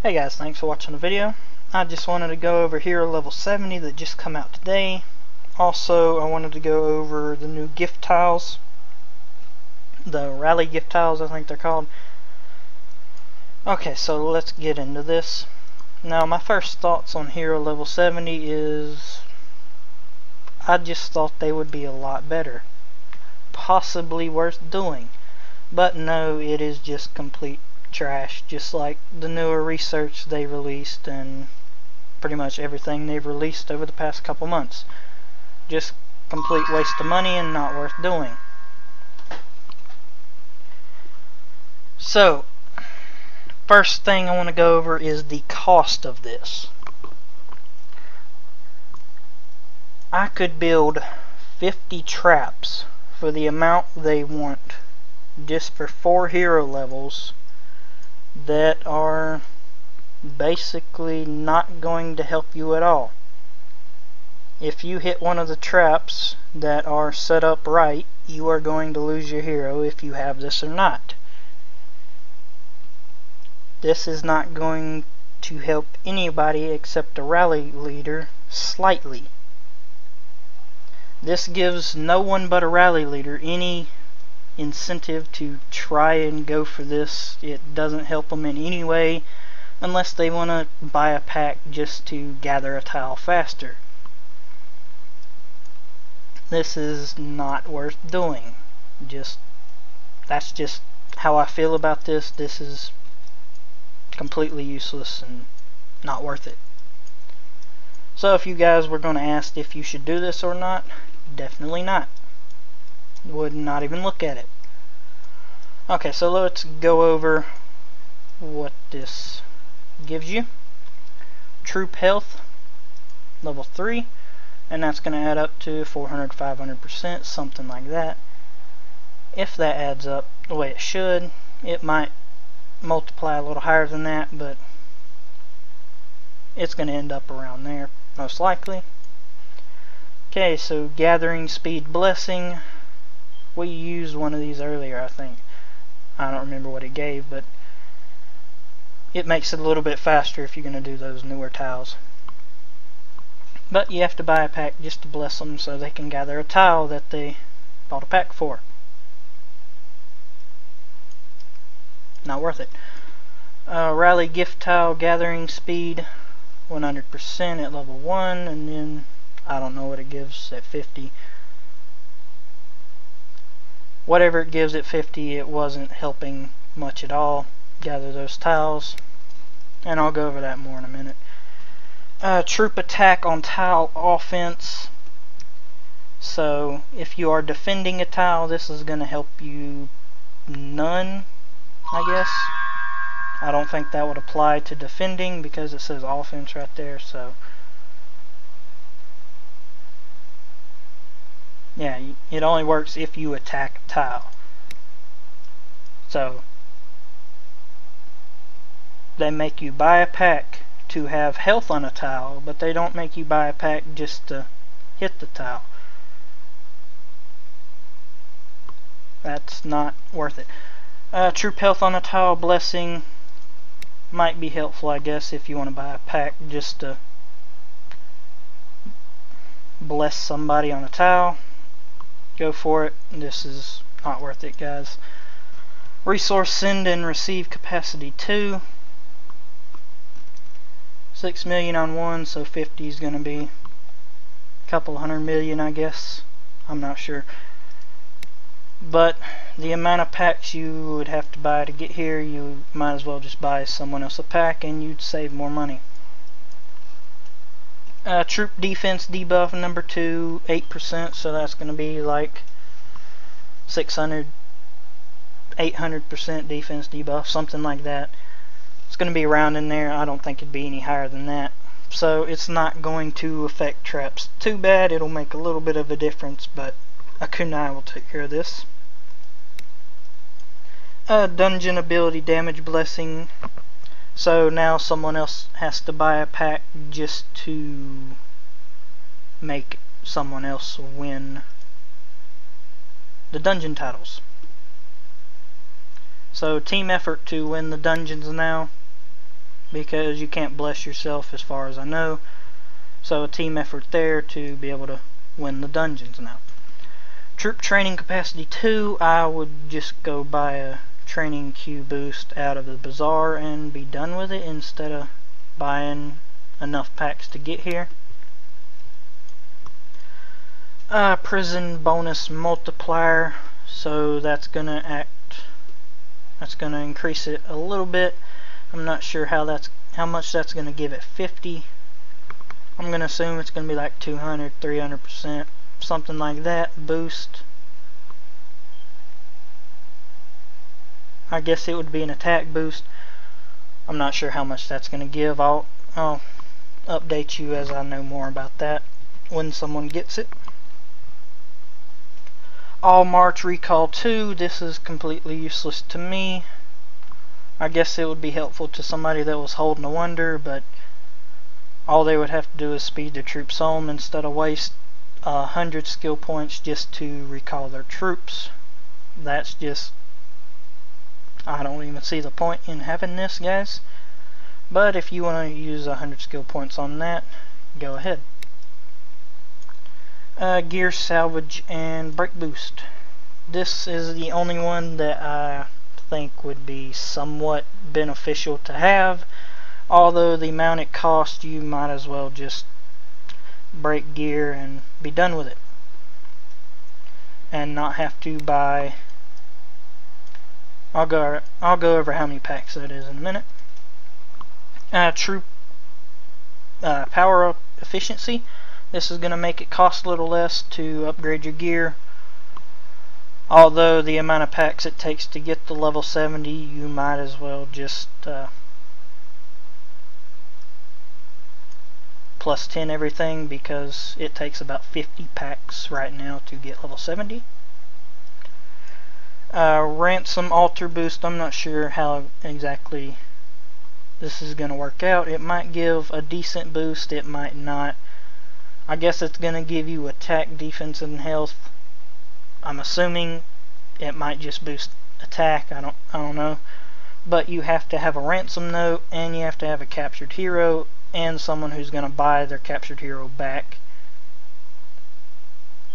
Hey guys, thanks for watching the video. I just wanted to go over Hero Level 70 that just come out today. Also, I wanted to go over the new gift tiles. The rally gift tiles, I think they're called. Okay, so let's get into this. Now, my first thoughts on Hero Level 70 is I just thought they would be a lot better. Possibly worth doing. But no, it is just complete trash, just like the newer research they released and pretty much everything they've released over the past couple months. Just complete waste of money and not worth doing. So, first thing I want to go over is the cost of this. I could build 50 traps for the amount they want just for 4 hero levels that are basically not going to help you at all. If you hit one of the traps that are set up right, you are going to lose your hero if you have this or not. This is not going to help anybody except a rally leader slightly. This gives no one but a rally leader any incentive to try and go for this. It doesn't help them in any way unless they want to buy a pack just to gather a tile faster. This is not worth doing. That's just how I feel about this. This is completely useless and not worth it. So if you guys were going to ask if you should do this or not, definitely not. Would not even look at it. Okay, so let's go over what this gives you. Troop health level 3, and that's going to add up to 400-500%, something like that. If that adds up the way it should, it might multiply a little higher than that, but it's going to end up around there most likely. Okay, so gathering speed blessing. We used one of these earlier, I think. I don't remember what it gave, but it makes it a little bit faster if you're going to do those newer tiles. But you have to buy a pack just to bless them so they can gather a tile that they bought a pack for. Not worth it. Rally gift tile gathering speed 100% at level 1, and then I don't know what it gives at 50. Whatever it gives at 50, it wasn't helping much at all gather those tiles, and I'll go over that more in a minute. Troop attack on tile offense. So if you are defending a tile, this is going to help you none, I guess. I don't think that would apply to defending because it says offense right there, so yeah, it only works if you attack a tile. So they make you buy a pack to have health on a tile, but they don't make you buy a pack just to hit the tile. That's not worth it. Troop health on a tile blessing might be helpful, I guess, if you want to buy a pack just to bless somebody on a tile. Go for it. This is not worth it, guys. Resource send and receive capacity 2. 6 million on one, so 50 is going to be a couple 100 million, I guess. I'm not sure. But the amount of packs you would have to buy to get here, you might as well just buy someone else a pack and you'd save more money. Troop defense debuff number 2, 8%, so that's going to be like 600, 800% defense debuff, something like that. It's going to be around in there. I don't think it'd be any higher than that. So it's not going to affect traps too bad. It'll make a little bit of a difference, but a kunai will take care of this. Dungeon ability damage blessing. So now someone else has to buy a pack just to make someone else win the dungeon titles. So team effort to win the dungeons now. because you can't bless yourself as far as I know. So a team effort there to be able to win the dungeons now. Troop training capacity 2, I would just go buy a training queue boost out of the bazaar and be done with it instead of buying enough packs to get here. Prison bonus multiplier, so that's gonna increase it a little bit. I'm not sure how much that's gonna give it. 50. I'm gonna assume it's gonna be like 200, 300%, something like that boost. I guess it would be an attack boost. I'm not sure how much that's gonna give. I'll update you as I know more about that when someone gets it. All March Recall 2, this is completely useless to me. I guess it would be helpful to somebody that was holding a wonder, but all they would have to do is speed their troops home instead of waste 100 skill points just to recall their troops. That's just, I don't even see the point in having this, guys. But if you want to use 100 skill points on that, go ahead. Gear salvage and break boost. This is the only one that I think would be somewhat beneficial to have, although the amount it costs, you might as well just break gear and be done with it and not have to buy. I'll go over how many packs that is in a minute. Troop power up efficiency. This is going to make it cost a little less to upgrade your gear. Although the amount of packs it takes to get to level 70, you might as well just plus 10 everything, because it takes about 50 packs right now to get level 70. Ransom altar boost. I'm not sure how exactly this is going to work out. It might give a decent boost, it might not. I guess it's going to give you attack, defense, and health. I'm assuming it might just boost attack. I don't know. But you have to have a ransom note, and you have to have a captured hero, and someone who's going to buy their captured hero back.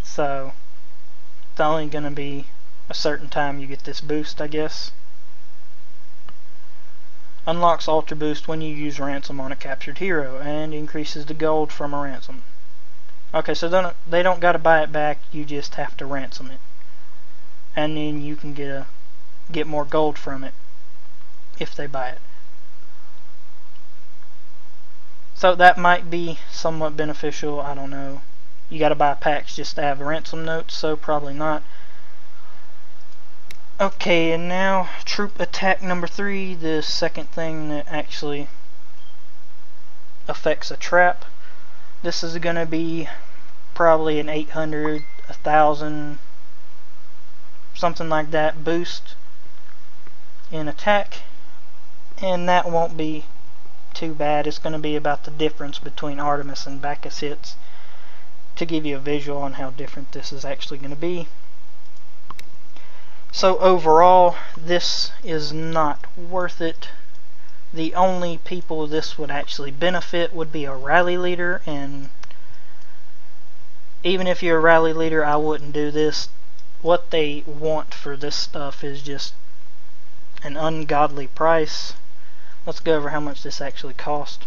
So it's only going to be a certain time you get this boost, I guess. Unlocks altar boost when you use ransom on a captured hero, and increases the gold from a ransom. Okay, so they don't got to buy it back, you just have to ransom it. And then you can get more gold from it if they buy it. So that might be somewhat beneficial, I don't know. You got to buy packs just to have ransom notes, so probably not. Okay, and now troop attack number 3, the second thing that actually affects a trap. This is going to be probably an 800, 1000, something like that boost in attack, and that won't be too bad. It's going to be about the difference between Artemis and Bacchus hits, to give you a visual on how different this is actually going to be. So overall, this is not worth it. The only people this would actually benefit would be a rally leader, and even if you're a rally leader, I wouldn't do this. What they want for this stuff is just an ungodly price. Let's go over how much this actually cost.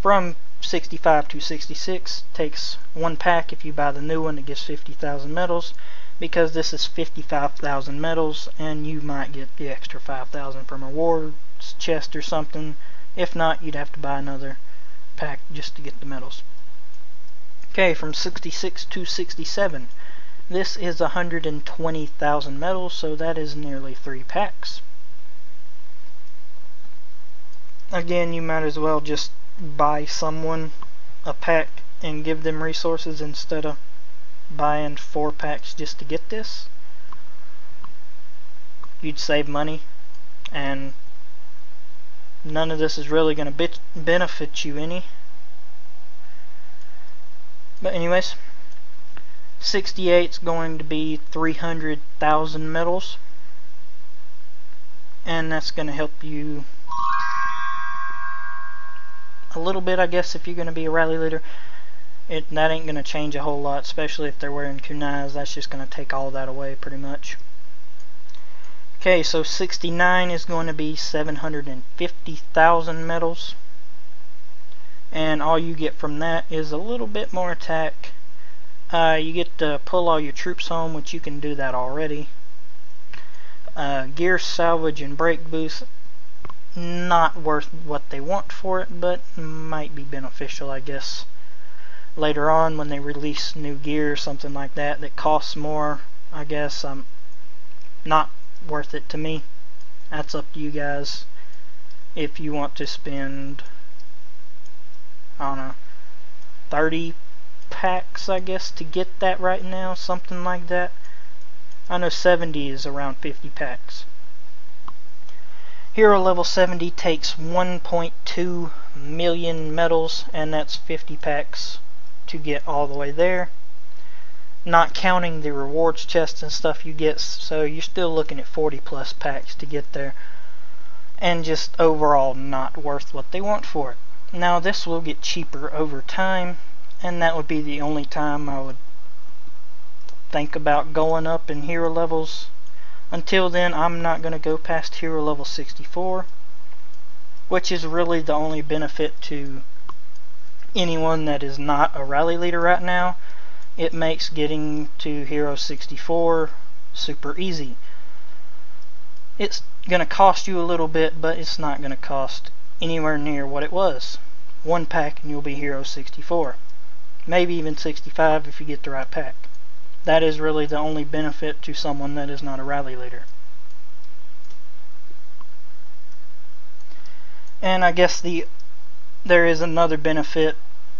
From 65 to 66, takes one pack. If you buy the new one, it gives 50,000 medals. Because this is 55,000 medals, and you might get the extra 5,000 from a rewards chest or something. If not, you'd have to buy another pack just to get the medals. Okay, from 66 to 67, this is 120,000 medals, so that is nearly 3 packs. Again, you might as well just buy someone a pack and give them resources instead of buying 4 packs just to get this. You'd save money, and none of this is really going to benefit you any. But anyways, 68 is going to be 300,000 medals, and that's going to help you a little bit, I guess, if you're going to be a rally leader. That ain't going to change a whole lot, especially if they're wearing kunais. That's just going to take all that away pretty much. Okay, so 69 is going to be 750,000 medals. And all you get from that is a little bit more attack. You get to pull all your troops home, which you can do that already. Gear salvage and brake boost, not worth what they want for it, but might be beneficial, I guess. Later on, when they release new gear or something like that that costs more, I guess, not worth it to me. That's up to you guys. If you want to spend, I don't know, 30 packs, I guess, to get that right now, something like that. I know 70 is around 50 packs. Hero level 70 takes 1.2 million medals, and that's 50 packs to get all the way there. Not counting the rewards chests and stuff you get, so you're still looking at 40 plus packs to get there. And just overall not worth what they want for it. Now this will get cheaper over time, and that would be the only time I would think about going up in hero levels. Until then, I'm not going to go past hero level 64, which is really the only benefit to anyone that is not a rally leader right now. It makes getting to hero 64 super easy. It's going to cost you a little bit, but it's not going to cost anywhere near what it was. One pack and you'll be hero 64. Maybe even 65 if you get the right pack. That is really the only benefit to someone that is not a rally leader. And I guess there is another benefit.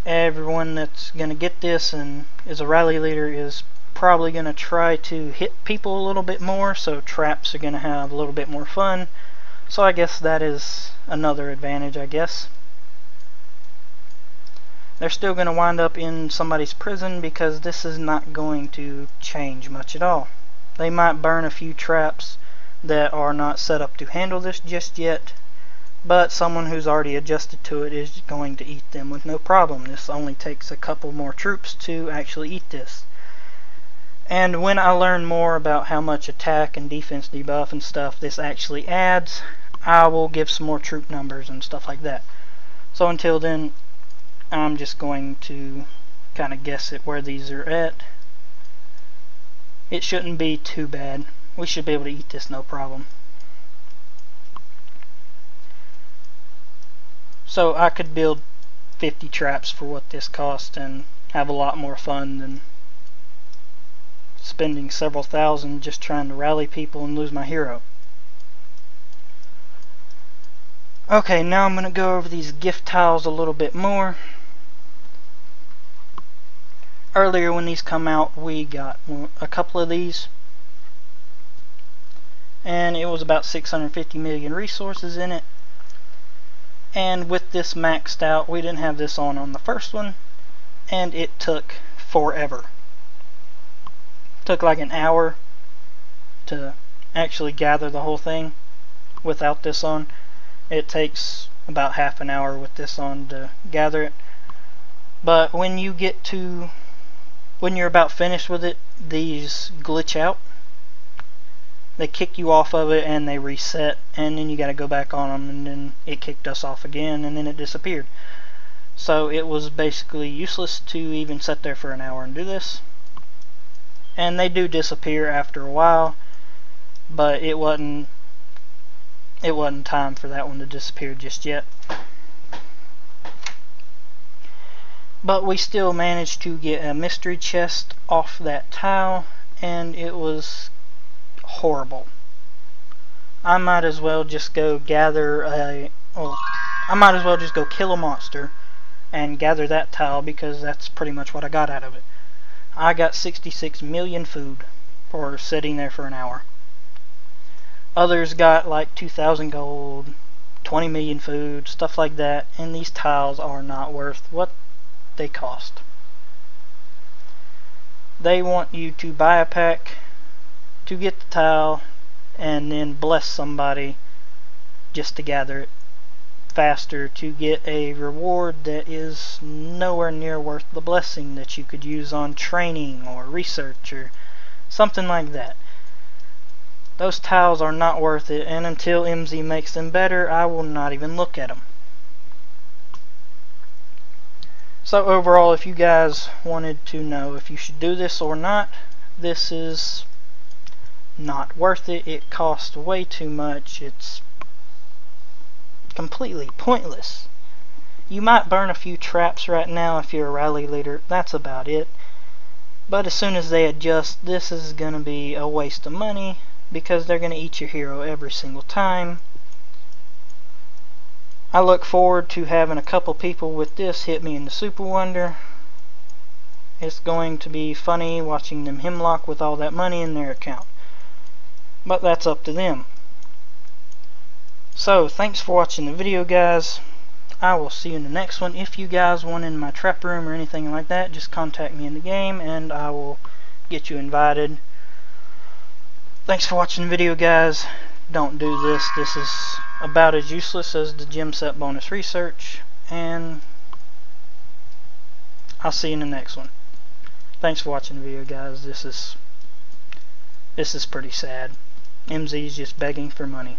Everyone that's going to get this and is a rally leader is probably going to try to hit people a little bit more, so traps are going to have a little bit more fun. So I guess that is another advantage, I guess. They're still going to wind up in somebody's prison because this is not going to change much at all. They might burn a few traps that are not set up to handle this just yet, but someone who's already adjusted to it is going to eat them with no problem. This only takes a couple more troops to actually eat this. And when I learn more about how much attack and defense debuff and stuff this actually adds, I will give some more troop numbers and stuff like that. So until then, I'm just going to kind of guess at where these are at. It shouldn't be too bad. We should be able to eat this no problem. So I could build 50 traps for what this cost and have a lot more fun than spending several thousand just trying to rally people and lose my hero. Okay, now I'm going to go over these gift tiles a little bit more. Earlier when these come out, we got a couple of these, and it was about 650 million resources in it. And with this maxed out, we didn't have this on the first one, and it took forever. It took like an hour to actually gather the whole thing without this on. It takes about half an hour with this on to gather it. But when you get to when you're about finished with it, these glitch out. They kick you off of it and they reset, and then you gotta go back on them, and then it kicked us off again, and then it disappeared. So it was basically useless to even sit there for an hour and do this. And they do disappear after a while, but it wasn't time for that one to disappear just yet. But we still managed to get a mystery chest off that tile, and it was horrible. I might as well just go gather I might as well just go kill a monster and gather that tile, because that's pretty much what I got out of it. I got 66 million food for sitting there for an hour. Others got like 2,000 gold, 20 million food, stuff like that, and these tiles are not worth what they cost. They want you to buy a pack to get the tile and then bless somebody just to gather it faster to get a reward that is nowhere near worth the blessing that you could use on training or research or something like that. Those tiles are not worth it, and until MZ makes them better, I will not even look at them. So overall, if you guys wanted to know if you should do this or not, this is not worth it. It costs way too much. It's completely pointless. You might burn a few traps right now if you're a rally leader. That's about it. But as soon as they adjust, this is going to be a waste of money because they're going to eat your hero every single time. I look forward to having a couple people with this hit me in the Super Wonder. It's going to be funny watching them hemlock with all that money in their account. But that's up to them. So, thanks for watching the video, guys. I will see you in the next one. If you guys want in my trap room or anything like that, just contact me in the game and I will get you invited. Thanks for watching the video, guys. Don't do this. This is about as useless as the gem set bonus research. And I'll see you in the next one. Thanks for watching the video, guys. This is pretty sad. MZ is just begging for money.